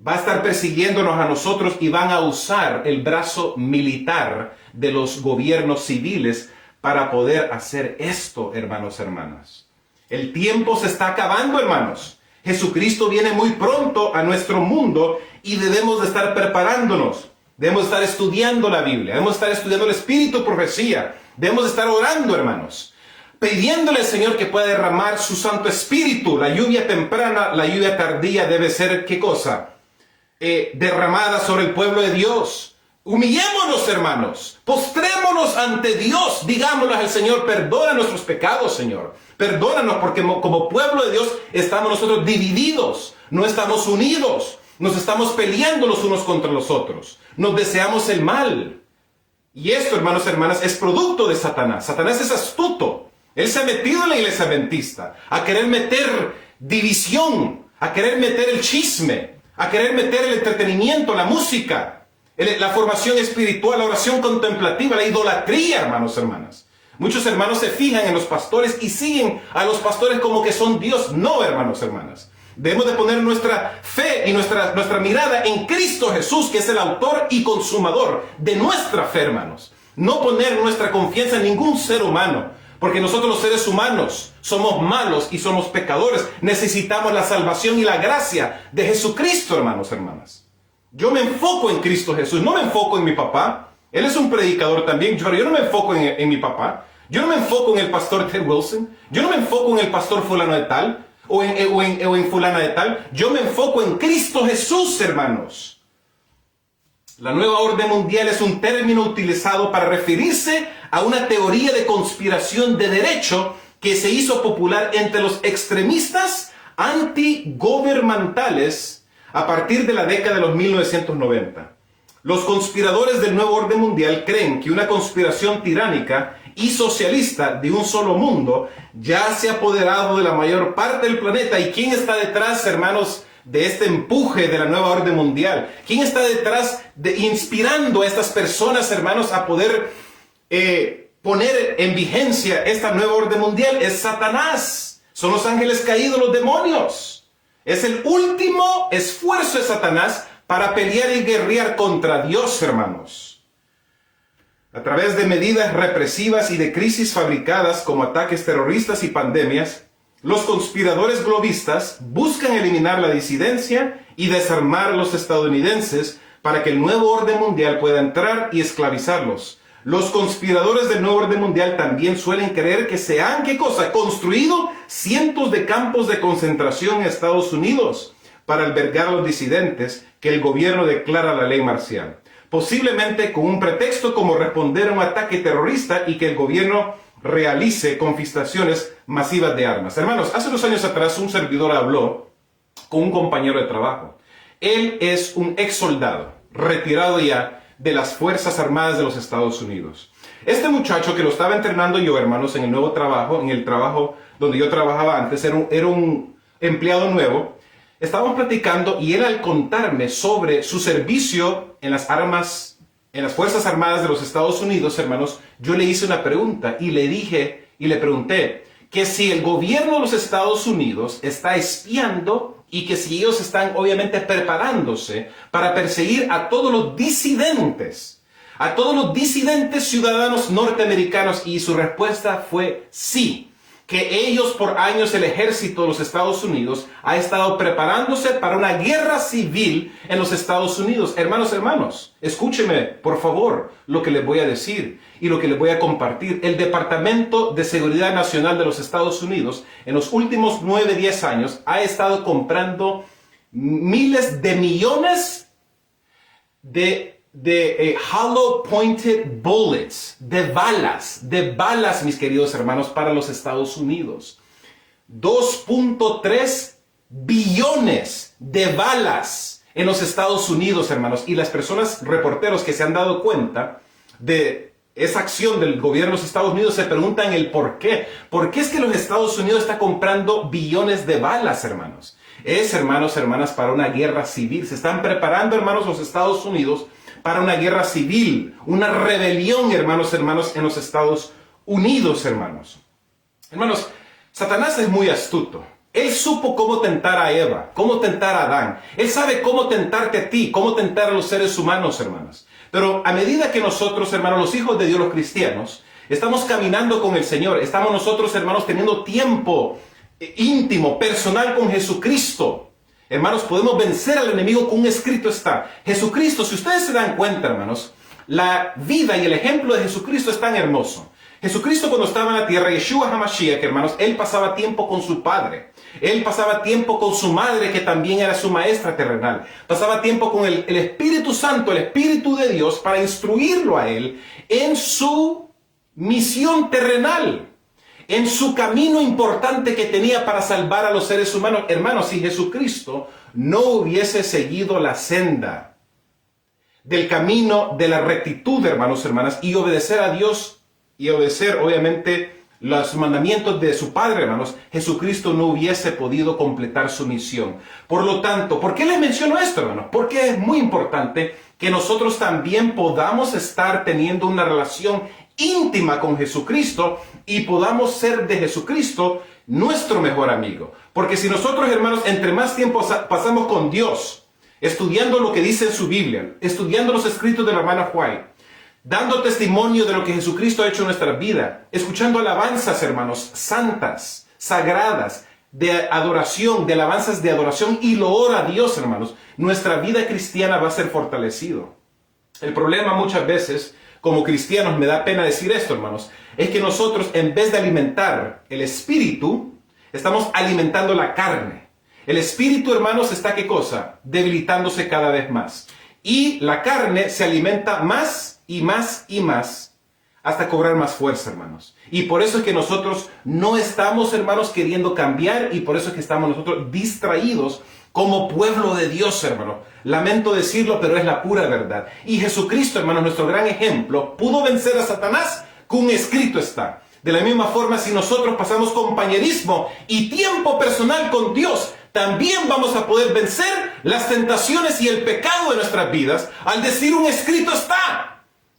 Va a estar persiguiéndonos a nosotros y van a usar el brazo militar de los gobiernos civiles para poder hacer esto, hermanos, hermanas. El tiempo se está acabando, hermanos. Jesucristo viene muy pronto a nuestro mundo y debemos de estar preparándonos. Debemos de estar estudiando la Biblia. Debemos de estar estudiando el Espíritu, profecía. Debemos de estar orando, hermanos. Pidiéndole al Señor que pueda derramar su Santo Espíritu. La lluvia temprana, la lluvia tardía debe ser, ¿qué cosa? Derramada sobre el pueblo de Dios. Humillémonos, hermanos. Postrémonos ante Dios. Digámosle al Señor, perdona nuestros pecados, Señor. Perdónanos porque como pueblo de Dios estamos nosotros divididos. No estamos unidos. Nos estamos peleando los unos contra los otros. Nos deseamos el mal. Y esto, hermanos y hermanas, es producto de Satanás. Satanás es astuto. Él se ha metido en la iglesia adventista a querer meter división, a querer meter el chisme, a querer meter el entretenimiento, la música, la formación espiritual, la oración contemplativa, la idolatría, hermanos y hermanas. Muchos hermanos se fijan en los pastores y siguen a los pastores como que son Dios. No, hermanos y hermanas. Debemos de poner nuestra fe y nuestra mirada en Cristo Jesús, que es el autor y consumador de nuestra fe, hermanos. No poner nuestra confianza en ningún ser humano. Porque nosotros los seres humanos somos malos y somos pecadores. Necesitamos la salvación y la gracia de Jesucristo, hermanos, hermanas. Yo me enfoco en Cristo Jesús, no me enfoco en mi papá. Él es un predicador también, pero yo no me enfoco en mi papá. Yo no me enfoco en el pastor Ted Wilson. Yo no me enfoco en el pastor fulano de tal o en fulana de tal. Yo me enfoco en Cristo Jesús, hermanos. La nueva orden mundial es un término utilizado para referirse a una teoría de conspiración de derecho que se hizo popular entre los extremistas antigubernamentales a partir de la década de los 1990. Los conspiradores del nuevo orden mundial creen que una conspiración tiránica y socialista de un solo mundo ya se ha apoderado de la mayor parte del planeta. ¿Y quién está detrás, hermanos, de este empuje de la nueva orden mundial? ¿Quién está detrás inspirando a estas personas, hermanos, a poder poner en vigencia esta nueva orden mundial? Es Satanás. Son los ángeles caídos, los demonios. Es el último esfuerzo de Satanás para pelear y guerrear contra Dios, hermanos. A través de medidas represivas y de crisis fabricadas como ataques terroristas y pandemias, los conspiradores globistas buscan eliminar la disidencia y desarmar a los estadounidenses para que el nuevo orden mundial pueda entrar y esclavizarlos. Los conspiradores del nuevo orden mundial también suelen creer que se han, ¿qué cosa?, construido cientos de campos de concentración en Estados Unidos para albergar a los disidentes que el gobierno declara la ley marcial. Posiblemente con un pretexto como responder a un ataque terrorista y que el gobierno realice confiscaciones masivas de armas. Hermanos, hace unos años atrás un servidor habló con un compañero de trabajo. Él es un ex soldado, retirado ya de las Fuerzas Armadas de los Estados Unidos. Este muchacho que lo estaba entrenando yo, hermanos, en el nuevo trabajo, en el trabajo donde yo trabajaba antes, era un empleado nuevo. Estábamos platicando y él, al contarme sobre su servicio en las Fuerzas Armadas de los Estados Unidos, hermanos, yo le hice una pregunta y le pregunté que si el gobierno de los Estados Unidos está espiando y que si ellos están obviamente preparándose para perseguir a todos los disidentes ciudadanos norteamericanos, y su respuesta fue sí. Que ellos, por años, el ejército de los Estados Unidos ha estado preparándose para una guerra civil en los Estados Unidos. Hermanos, escúcheme, por favor, lo que les voy a decir y lo que les voy a compartir. El Departamento de Seguridad Nacional de los Estados Unidos, en los últimos 9-10 años, ha estado comprando miles de millones de hollow pointed bullets, de balas, mis queridos hermanos, para los Estados Unidos. 2.3 billones de balas en los Estados Unidos, hermanos. Y las personas, reporteros que se han dado cuenta de esa acción del gobierno de los Estados Unidos, se preguntan el por qué. ¿Por qué es que los Estados Unidos está comprando billones de balas, hermanos? Es, hermanos, hermanas, para una guerra civil. Se están preparando, hermanos, los Estados Unidos para una guerra civil, una rebelión, hermanos, en los Estados Unidos, hermanos. Hermanos, Satanás es muy astuto. Él supo cómo tentar a Eva, cómo tentar a Adán. Él sabe cómo tentarte a ti, cómo tentar a los seres humanos, hermanos. Pero a medida que nosotros, hermanos, los hijos de Dios, los cristianos, estamos caminando con el Señor, estamos nosotros, hermanos, teniendo tiempo íntimo, personal con Jesucristo, hermanos, podemos vencer al enemigo con un escrito está. Jesucristo, si ustedes se dan cuenta, hermanos, la vida y el ejemplo de Jesucristo es tan hermoso. Jesucristo, cuando estaba en la tierra, Yeshua HaMashiach, hermanos, él pasaba tiempo con su Padre. Él pasaba tiempo con su madre, que también era su maestra terrenal. Pasaba tiempo con el Espíritu Santo, el Espíritu de Dios, para instruirlo a él en su misión terrenal, en su camino importante que tenía para salvar a los seres humanos. Hermanos, si Jesucristo no hubiese seguido la senda del camino de la rectitud, hermanos, hermanas, y obedecer a Dios, y obedecer, obviamente, los mandamientos de su Padre, hermanos, Jesucristo no hubiese podido completar su misión. Por lo tanto, ¿por qué les menciono esto, hermanos? Porque es muy importante que nosotros también podamos estar teniendo una relación íntima con Jesucristo y podamos ser de Jesucristo nuestro mejor amigo. Porque si nosotros, hermanos, entre más tiempo pasamos con Dios, estudiando lo que dice en su Biblia, estudiando los escritos de la hermana White, dando testimonio de lo que Jesucristo ha hecho en nuestra vida, escuchando alabanzas, hermanos, santas, sagradas, de adoración, de alabanzas de adoración y loor a Dios, hermanos, nuestra vida cristiana va a ser fortalecido. El problema muchas veces, como cristianos, me da pena decir esto, hermanos, es que nosotros, en vez de alimentar el espíritu, estamos alimentando la carne. El espíritu, hermanos, está, ¿qué cosa? Debilitándose cada vez más. Y la carne se alimenta más y más y más hasta cobrar más fuerza, hermanos. Y por eso es que nosotros no estamos, hermanos, queriendo cambiar, y por eso es que estamos nosotros distraídos como pueblo de Dios, hermano. Lamento decirlo, pero es la pura verdad. Y Jesucristo, hermano, nuestro gran ejemplo, pudo vencer a Satanás con un escrito está. De la misma forma, si nosotros pasamos compañerismo y tiempo personal con Dios, también vamos a poder vencer las tentaciones y el pecado de nuestras vidas al decir un escrito está.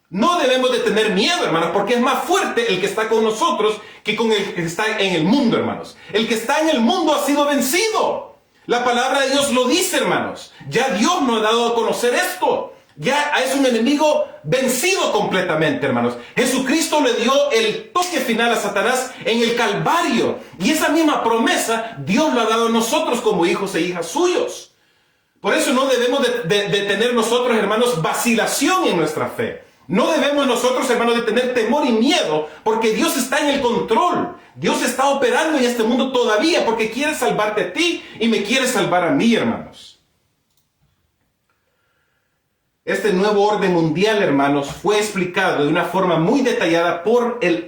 No debemos de tener miedo, hermanos, porque es más fuerte el que está con nosotros que con el que está en el mundo, hermanos. El que está en el mundo ha sido vencido. La palabra de Dios lo dice, hermanos. Ya Dios nos ha dado a conocer esto. Ya es un enemigo vencido completamente, hermanos. Jesucristo le dio el toque final a Satanás en el Calvario. Y esa misma promesa Dios la ha dado a nosotros como hijos e hijas suyos. Por eso no debemos de tener nosotros, hermanos, vacilación en nuestra fe. No debemos nosotros, hermanos, de tener temor y miedo, porque Dios está en el control. Dios está operando en este mundo todavía, porque quiere salvarte a ti y me quiere salvar a mí, hermanos. Este nuevo orden mundial, hermanos, fue explicado de una forma muy detallada por el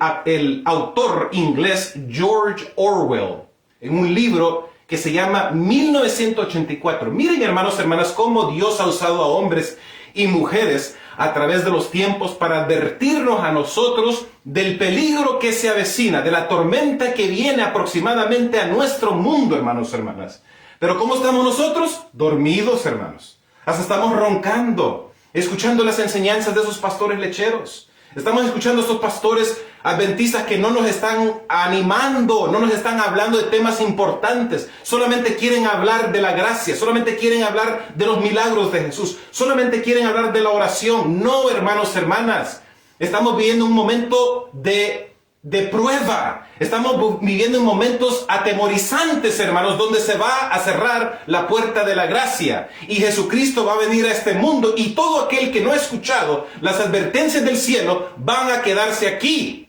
autor inglés George Orwell, en un libro que se llama 1984. Miren, hermanos, hermanas, cómo Dios ha usado a hombres y mujeres a través de los tiempos para advertirnos a nosotros del peligro que se avecina, de la tormenta que viene aproximadamente a nuestro mundo, hermanos, hermanas. Pero ¿cómo estamos nosotros? Dormidos, hermanos. Hasta estamos roncando, escuchando las enseñanzas de esos pastores lecheros. Estamos escuchando a estos pastores adventistas que no nos están animando, no nos están hablando de temas importantes. Solamente quieren hablar de la gracia, solamente quieren hablar de los milagros de Jesús, solamente quieren hablar de la oración. No, hermanos, hermanas. Estamos viviendo un momento de prueba. Estamos viviendo en momentos atemorizantes, hermanos, donde se va a cerrar la puerta de la gracia. Y Jesucristo va a venir a este mundo y todo aquel que no ha escuchado las advertencias del cielo van a quedarse aquí.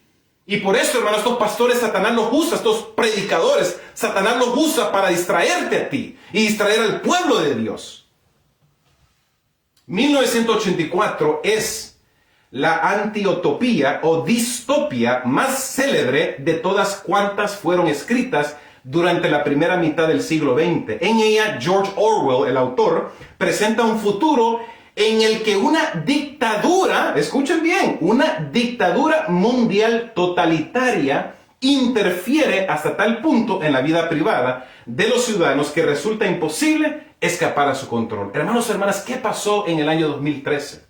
Y por eso, hermanos, estos pastores Satanás los usa, estos predicadores, Satanás los usa para distraerte a ti y distraer al pueblo de Dios. 1984 es la antiutopía o distopia más célebre de todas cuantas fueron escritas durante la primera mitad del siglo XX. En ella, George Orwell, el autor, presenta un futuro en el que una dictadura, escuchen bien, una dictadura mundial totalitaria interfiere hasta tal punto en la vida privada de los ciudadanos que resulta imposible escapar a su control. Hermanos, hermanas, ¿qué pasó en el año 2013?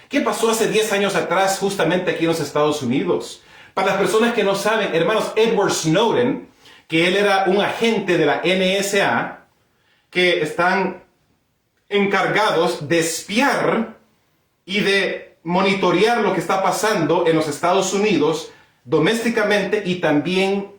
¿Qué pasó hace 10 años atrás justamente aquí en los Estados Unidos? Para las personas que no saben, hermanos, Edward Snowden, que él era un agente de la NSA, que están encargados de espiar y de monitorear lo que está pasando en los Estados Unidos domésticamente y también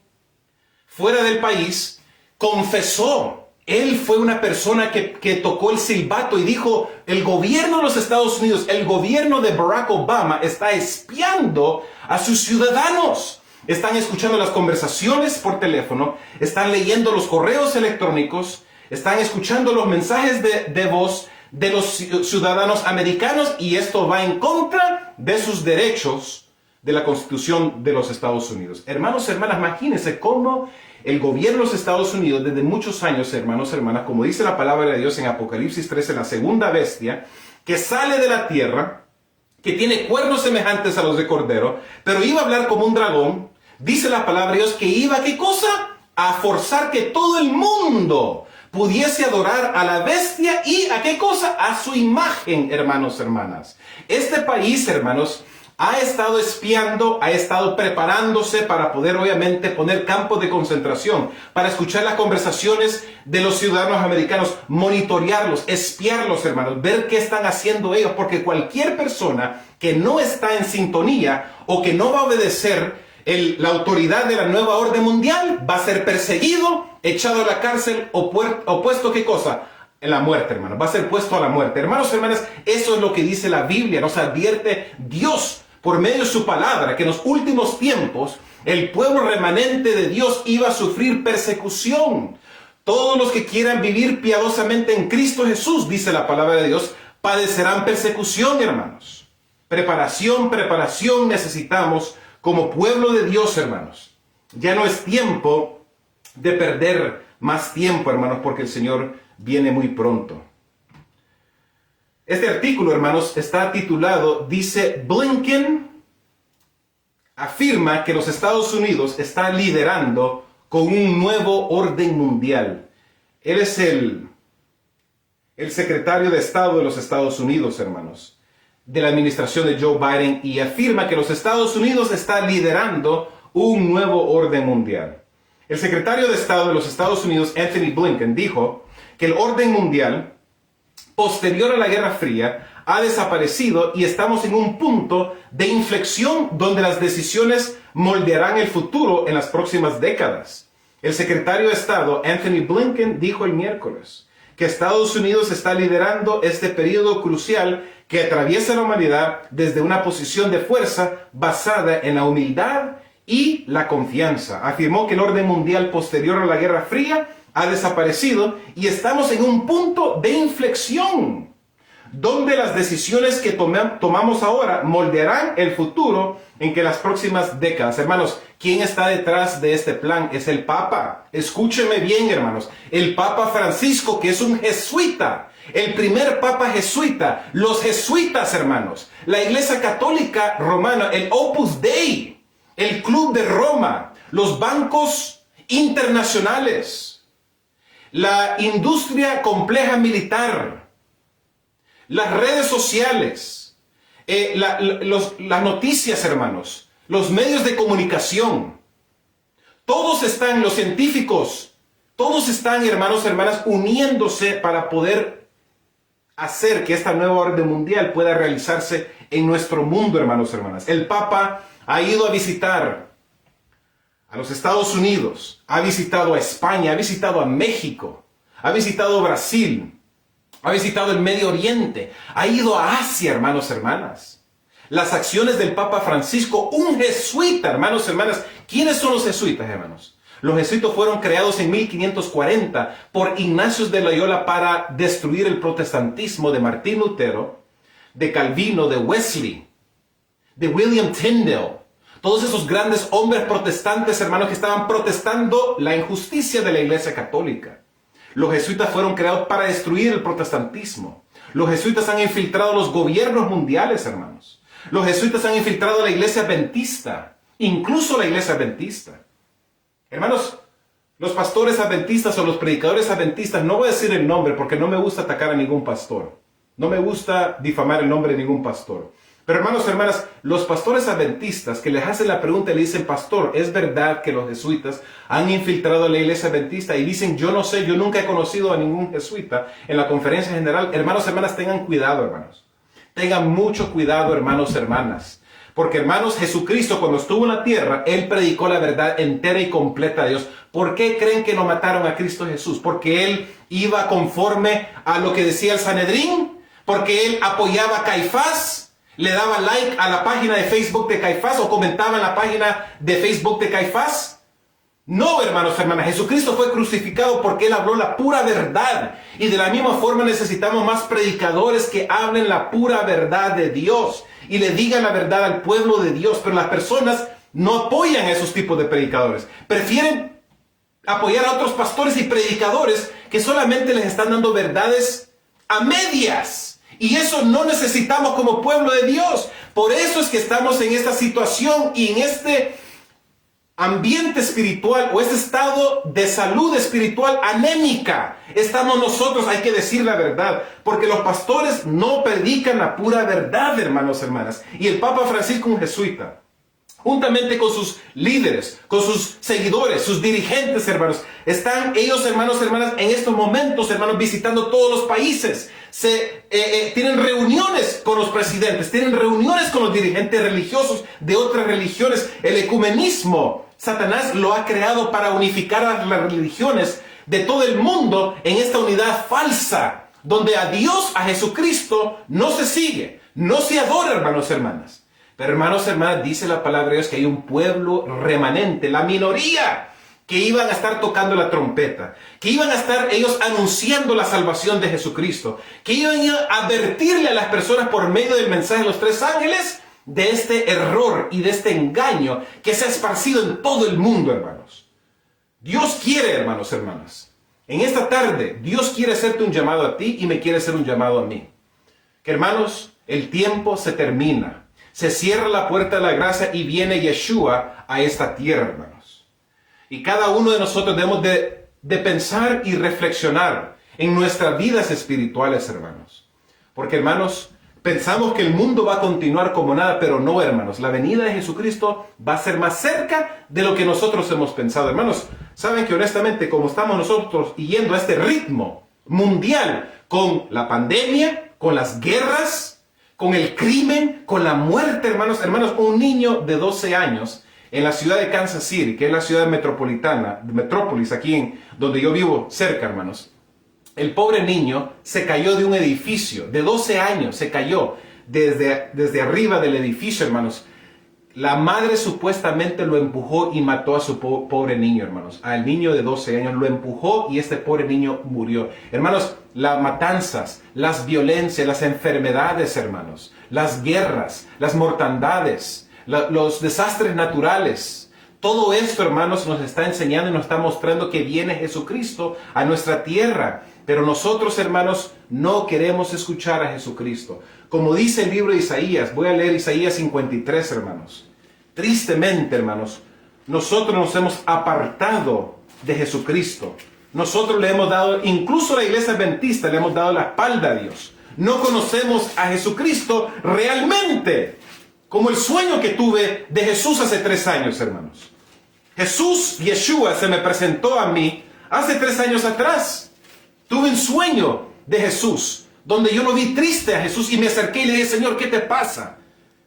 fuera del país, confesó. Él fue una persona que tocó el silbato y dijo, el gobierno de los Estados Unidos, el gobierno de Barack Obama está espiando a sus ciudadanos. Están escuchando las conversaciones por teléfono, están leyendo los correos electrónicos, están escuchando los mensajes de voz de los ciudadanos americanos y esto va en contra de sus derechos de la Constitución de los Estados Unidos. Hermanos, hermanas, imagínense cómo el gobierno de los Estados Unidos desde muchos años, hermanos, hermanas, como dice la palabra de Dios en Apocalipsis 13, la segunda bestia, que sale de la tierra, que tiene cuernos semejantes a los de cordero, pero iba a hablar como un dragón, dice la palabra de Dios que iba, ¿qué cosa? A forzar que todo el mundo pudiese adorar a la bestia y ¿a qué cosa? A su imagen, hermanos, hermanas. Este país, hermanos, ha estado espiando, ha estado preparándose para poder obviamente poner campos de concentración, para escuchar las conversaciones de los ciudadanos americanos, monitorearlos, espiarlos, hermanos, ver qué están haciendo ellos, porque cualquier persona que no está en sintonía o que no va a obedecer la autoridad de la nueva orden mundial va a ser perseguido, echado a la cárcel o puesto, ¿qué cosa? En la muerte, hermanos. Va a ser puesto a la muerte. Hermanos, hermanas, eso es lo que dice la Biblia. Nos advierte Dios por medio de su palabra, que en los últimos tiempos el pueblo remanente de Dios iba a sufrir persecución. Todos los que quieran vivir piadosamente en Cristo Jesús, dice la palabra de Dios, padecerán persecución, hermanos. Preparación necesitamos como pueblo de Dios, hermanos. Ya no es tiempo de perder más tiempo, hermanos, porque el Señor viene muy pronto. Este artículo, hermanos, está titulado, dice, Blinken afirma que los Estados Unidos están liderando con un nuevo orden mundial. Él es el secretario de Estado de los Estados Unidos, hermanos, de la administración de Joe Biden, y afirma que los Estados Unidos están liderando un nuevo orden mundial. El secretario de Estado de los Estados Unidos, Anthony Blinken, dijo que el orden mundial posterior a la Guerra Fría ha desaparecido y estamos en un punto de inflexión donde las decisiones moldearán el futuro en las próximas décadas. El secretario de Estado, Anthony Blinken, dijo el miércoles que Estados Unidos está liderando este periodo crucial que atraviesa la humanidad desde una posición de fuerza basada en la humildad y la confianza. Afirmó que el orden mundial posterior a la Guerra Fría ha desaparecido y estamos en un punto de inflexión donde las decisiones que tomamos ahora moldearán el futuro en que las próximas décadas. Hermanos, ¿quién está detrás de este plan? Es el Papa. Escúcheme bien, hermanos. El Papa Francisco, que es un jesuita. El primer Papa jesuita. Los jesuitas, hermanos. La Iglesia Católica Romana. El Opus Dei. El Club de Roma. Los bancos internacionales. La industria compleja militar, las redes sociales, las noticias, hermanos, los medios de comunicación, todos están, los científicos, todos están, hermanos, hermanas, uniéndose para poder hacer que esta nueva orden mundial pueda realizarse en nuestro mundo, hermanos, hermanas. El Papa ha ido a visitar a los Estados Unidos, ha visitado a España, ha visitado a México, ha visitado Brasil, ha visitado el Medio Oriente, ha ido a Asia, hermanos, hermanas. Las acciones del Papa Francisco, un jesuita, hermanos, hermanas. ¿Quiénes son los jesuitas, hermanos? Los jesuitas fueron creados en 1540 por Ignacio de Loyola para destruir el protestantismo de Martín Lutero, de Calvino, de Wesley, de William Tyndale. Todos esos grandes hombres protestantes, hermanos, que estaban protestando la injusticia de la Iglesia Católica. Los jesuitas fueron creados para destruir el protestantismo. Los jesuitas han infiltrado los gobiernos mundiales, hermanos. Los jesuitas han infiltrado la iglesia adventista, incluso la iglesia adventista. Hermanos, los pastores adventistas o los predicadores adventistas, no voy a decir el nombre porque no me gusta atacar a ningún pastor. No me gusta difamar el nombre de ningún pastor. Pero hermanos, hermanas, los pastores adventistas que les hacen la pregunta y le dicen, pastor, ¿es verdad que los jesuitas han infiltrado a la iglesia adventista? Y dicen, yo no sé, yo nunca he conocido a ningún jesuita en la conferencia general. Hermanos, hermanas, tengan cuidado, hermanos. Tengan mucho cuidado, hermanos, hermanas. Porque, hermanos, Jesucristo cuando estuvo en la tierra, Él predicó la verdad entera y completa de Dios. ¿Por qué creen que no mataron a Cristo Jesús? Porque Él iba conforme a lo que decía el Sanedrín. Porque Él apoyaba a Caifás. ¿Le daba like a la página de Facebook de Caifás o comentaba en la página de Facebook de Caifás? No, hermanos, hermanas. Jesucristo fue crucificado porque Él habló la pura verdad. Y de la misma forma necesitamos más predicadores que hablen la pura verdad de Dios y le digan la verdad al pueblo de Dios. Pero las personas no apoyan a esos tipos de predicadores. Prefieren apoyar a otros pastores y predicadores que solamente les están dando verdades a medias. Y eso no necesitamos como pueblo de Dios. Por eso es que estamos en esta situación y en este ambiente espiritual o este estado de salud espiritual anémica. Estamos nosotros, hay que decir la verdad, porque los pastores no predican la pura verdad, hermanos, hermanas. Y el Papa Francisco, un jesuita, juntamente con sus líderes, con sus seguidores, sus dirigentes, hermanos, están ellos, hermanos, hermanas, en estos momentos, hermanos, visitando todos los países. Tienen reuniones con los presidentes, tienen reuniones con los dirigentes religiosos de otras religiones. El ecumenismo, Satanás lo ha creado para unificar a las religiones de todo el mundo en esta unidad falsa, donde a Dios, a Jesucristo, no se sigue, no se adora, hermanos, hermanas. Pero hermanos, hermanas, dice la palabra de Dios que hay un pueblo remanente, la minoría, que iban a estar tocando la trompeta, que iban a estar ellos anunciando la salvación de Jesucristo, que iban a advertirle a las personas por medio del mensaje de los tres ángeles de este error y de este engaño que se ha esparcido en todo el mundo, hermanos. Dios quiere, hermanos, hermanas, en esta tarde, Dios quiere hacerte un llamado a ti y me quiere hacer un llamado a mí. Que hermanos, el tiempo se termina. Se cierra la puerta de la gracia y viene Yeshua a esta tierra, hermanos. Y cada uno de nosotros debemos de pensar y reflexionar en nuestras vidas espirituales, hermanos. Porque, hermanos, pensamos que el mundo va a continuar como nada, pero no, hermanos. La venida de Jesucristo va a ser más cerca de lo que nosotros hemos pensado. Hermanos, saben que honestamente, como estamos nosotros yendo a este ritmo mundial, con la pandemia, con las guerras, con el crimen, con la muerte, hermanos, un niño de 12 años en la ciudad de Kansas City, que es la ciudad metrópolis, aquí donde yo vivo cerca, hermanos. El pobre niño se cayó de un edificio, de 12 años, se cayó desde arriba del edificio, hermanos. La madre supuestamente lo empujó y mató a su pobre niño, hermanos. Al niño de 12 años lo empujó y este pobre niño murió. Hermanos, las matanzas, las violencias, las enfermedades, hermanos, las guerras, las mortandades, los desastres naturales. Todo esto, hermanos, nos está enseñando y nos está mostrando que viene Jesucristo a nuestra tierra. Pero nosotros, hermanos, no queremos escuchar a Jesucristo. Como dice el libro de Isaías, voy a leer Isaías 53, hermanos. Tristemente, hermanos, nosotros nos hemos apartado de Jesucristo. Nosotros le hemos dado, incluso la iglesia adventista, le hemos dado la espalda a Dios. No conocemos a Jesucristo realmente, como el sueño que tuve de Jesús hace 3 años, hermanos. Jesús, Yeshua, se me presentó a mí hace 3 años atrás. Tuve un sueño de Jesús, donde yo lo vi triste a Jesús y me acerqué y le dije, Señor, ¿qué te pasa?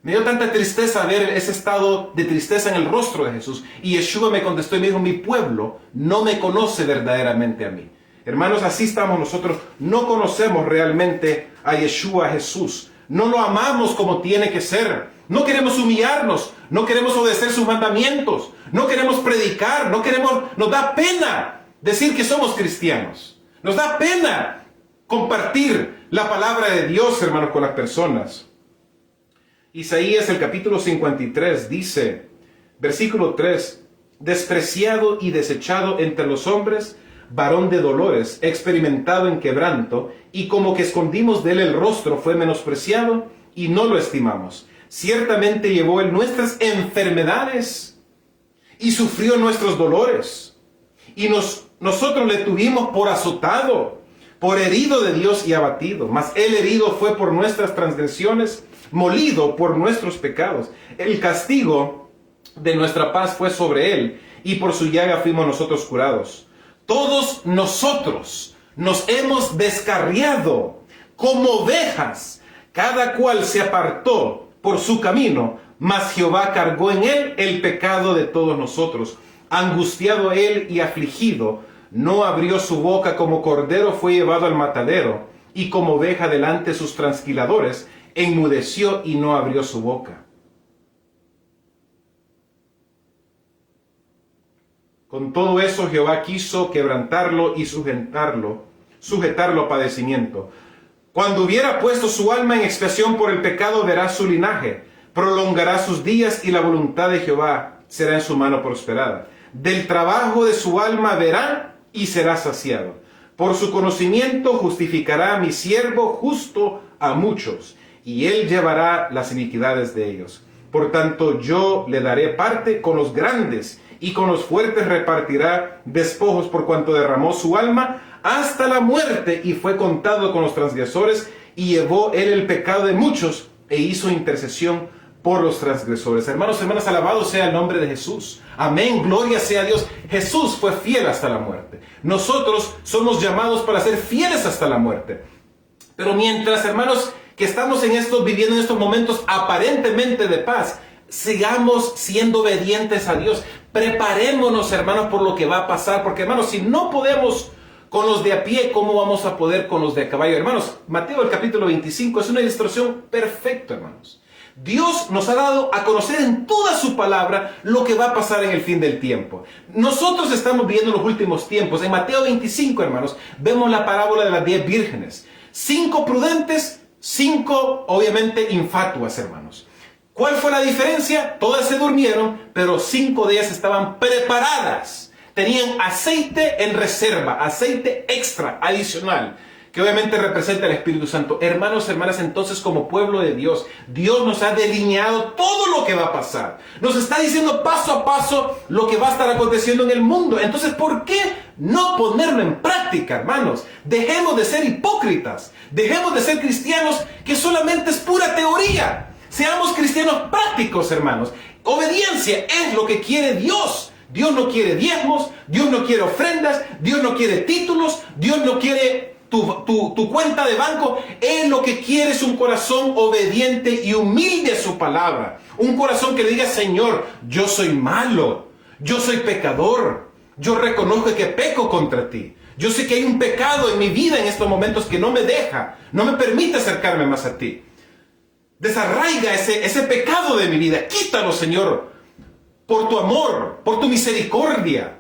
Me dio tanta tristeza ver ese estado de tristeza en el rostro de Jesús. Y Yeshua me contestó y me dijo, mi pueblo no me conoce verdaderamente a mí. Hermanos, así estamos nosotros. No conocemos realmente a Yeshua, Jesús. No lo amamos como tiene que ser. No queremos humillarnos. No queremos obedecer sus mandamientos. No queremos predicar. Nos da pena decir que somos cristianos. Nos da pena compartir la palabra de Dios, hermanos, con las personas. Isaías, el capítulo 53, dice, versículo 3, despreciado y desechado entre los hombres, varón de dolores, experimentado en quebranto, y como que escondimos de él el rostro, fue menospreciado y no lo estimamos. Ciertamente llevó él nuestras enfermedades y sufrió nuestros dolores. Y nosotros le tuvimos por azotado, por herido de Dios y abatido. Mas él herido fue por nuestras transgresiones, molido por nuestros pecados. El castigo de nuestra paz fue sobre él, y por su llaga fuimos nosotros curados. Todos nosotros nos hemos descarriado como ovejas, cada cual se apartó por su camino, mas Jehová cargó en él el pecado de todos nosotros. Angustiado él y afligido, no abrió su boca, como cordero fue llevado al matadero, y como oveja delante de sus trasquiladores, enmudeció y no abrió su boca. Con todo eso Jehová quiso quebrantarlo y sujetarlo a padecimiento. Cuando hubiera puesto su alma en expiación por el pecado, verá su linaje, prolongará sus días, y la voluntad de Jehová será en su mano prosperada. Del trabajo de su alma verá y será saciado. Por su conocimiento justificará a mi siervo justo a muchos, y él llevará las iniquidades de ellos. Por tanto, yo le daré parte con los grandes, y con los fuertes repartirá despojos, por cuanto derramó su alma hasta la muerte, y fue contado con los transgresores, y llevó él el pecado de muchos, e hizo intercesión por los transgresores. Hermanos, hermanas, alabado sea el nombre de Jesús. Amén, gloria sea a Dios. Jesús fue fiel hasta la muerte. Nosotros somos llamados para ser fieles hasta la muerte. Pero mientras, hermanos, que estamos viviendo en estos momentos aparentemente de paz, sigamos siendo obedientes a Dios. Preparémonos, hermanos, por lo que va a pasar. Porque, hermanos, si no podemos con los de a pie, ¿cómo vamos a poder con los de a caballo? Hermanos, Mateo el capítulo 25 es una ilustración perfecta, hermanos. Dios nos ha dado a conocer en toda su palabra lo que va a pasar en el fin del tiempo. Nosotros estamos viviendo los últimos tiempos. En Mateo 25, hermanos, vemos la parábola de las 10 vírgenes. 5 prudentes, 5 obviamente infatuas, hermanos. ¿Cuál fue la diferencia? Todas se durmieron, pero 5 de ellas estaban preparadas. Tenían aceite en reserva, aceite extra, adicional, que obviamente representa el Espíritu Santo. Hermanos, hermanas, entonces como pueblo de Dios, Dios nos ha delineado todo lo que va a pasar. Nos está diciendo paso a paso lo que va a estar aconteciendo en el mundo. Entonces, ¿por qué no ponerlo en práctica, hermanos? Dejemos de ser hipócritas. Dejemos de ser cristianos que solamente es pura teoría. Seamos cristianos prácticos, hermanos. Obediencia es lo que quiere Dios. Dios no quiere diezmos, Dios no quiere ofrendas, Dios no quiere títulos, Dios no quiere tu cuenta de banco. Él lo que quiere es un corazón obediente y humilde a su palabra. Un corazón que le diga: Señor, yo soy malo, yo soy pecador, yo reconozco que peco contra ti. Yo sé que hay un pecado en mi vida en estos momentos que no me permite acercarme más a ti. Desarraiga ese pecado de mi vida. Quítalo, Señor, por tu amor, por tu misericordia,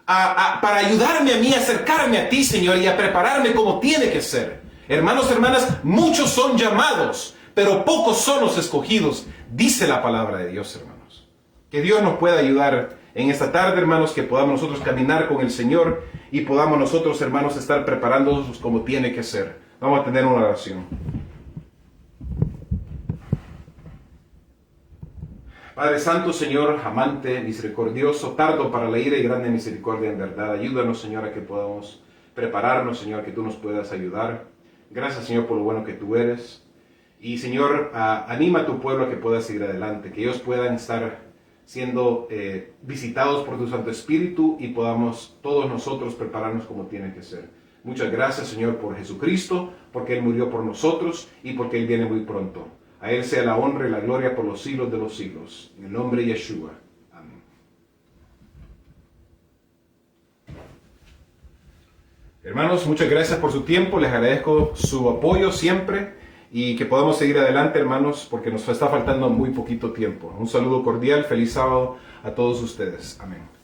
para ayudarme a mí a acercarme a ti, Señor, y a prepararme como tiene que ser. Hermanos, hermanas, muchos son llamados, pero pocos son los escogidos, dice la palabra de Dios, hermanos. Que Dios nos pueda ayudar en esta tarde, hermanos, que podamos nosotros caminar con el Señor y podamos nosotros, hermanos, estar preparándonos como tiene que ser. Vamos a tener una oración. Padre Santo, Señor, amante, misericordioso, tardo para la ira y grande misericordia en verdad. Ayúdanos, Señor, a que podamos prepararnos, Señor, que tú nos puedas ayudar. Gracias, Señor, por lo bueno que tú eres. Y, Señor, anima a tu pueblo a que pueda seguir adelante, que ellos puedan estar siendo visitados por tu Santo Espíritu y podamos todos nosotros prepararnos como tiene que ser. Muchas gracias, Señor, por Jesucristo, porque Él murió por nosotros y porque Él viene muy pronto. A Él sea la honra y la gloria por los siglos de los siglos. En el nombre de Yeshua. Amén. Hermanos, muchas gracias por su tiempo. Les agradezco su apoyo siempre y que podamos seguir adelante, hermanos, porque nos está faltando muy poquito tiempo. Un saludo cordial. Feliz sábado a todos ustedes. Amén.